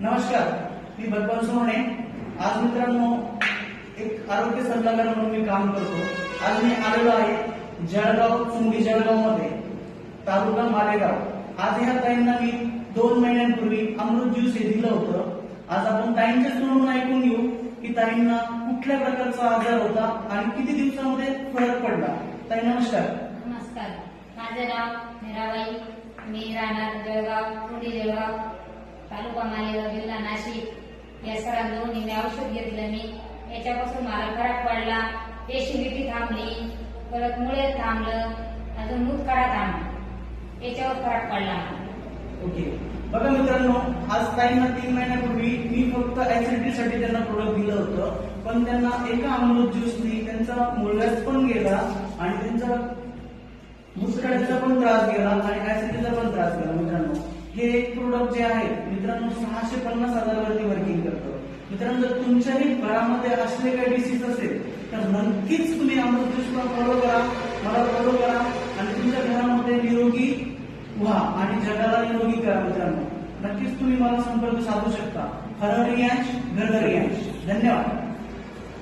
नमस्कार, मी भगवान सोहणे. आज मित्रांनो एक आरोग्य सल्लागार म्हणून मी काम करतो. आज मी आलेलो आहे जळगाव चुंगी जळगाव मध्ये, तालुका मालेगाव. आज ह्या ताईंना मी 2 महिन्यांपूर्वी अमृत ज्यूस हे दिलं होतं. आज आपण ताईंच्याच तोंडून ऐकून घेऊ की ताईंना कुठल्या प्रकारचा आजार होता आणि किती दिवसामध्ये फरक पडला. ताई नमस्कार. नमस्कार, माझे नाव मीराबाई. मी राहणार जळगाव, चुंगी जळगाव, तालुका मालेगाव, जिल्हा नाशिक. या सरांकडून मी औषध घेतलं. मी याच्यापासून मला फरक पडला. एसिडिटी थांबली, परत मुळे थांबलं, अजून मूतखडा थांबला. याच्यावर फरक पडला. ओके, बघा मित्रांनो, आज ताईंना 3 महिन्यापूर्वी मी फक्त ऍसिडिटीसाठी त्यांना प्रोडक्ट दिलं होतं, पण त्यांना एका अमृत ज्यूसनी त्यांचा मुळव्याध पण गेला आणि त्यांचा मुतखड्याचा पण त्रास गेला आणि ऍसिडिटीचा पण त्रास गेला. मित्रांनो, हे एक प्रोडक्ट जे आहे मित्रांनो 650,000 वरती वर्किंग करतं. मित्रांनो, जर तुमच्याही घरामध्ये असले काही डिसीज असेल तर नक्कीच तुम्ही अमृत ज्यूसला फॉलो करा, मला फॉलो करा आणि तुमच्या घरामध्ये निरोगी व्हा आणि जगाला निरोगी करा. मित्रांनो, नक्कीच तुम्ही मला संपर्क साधू शकता. हर रियांश, घर रियांश. धन्यवाद.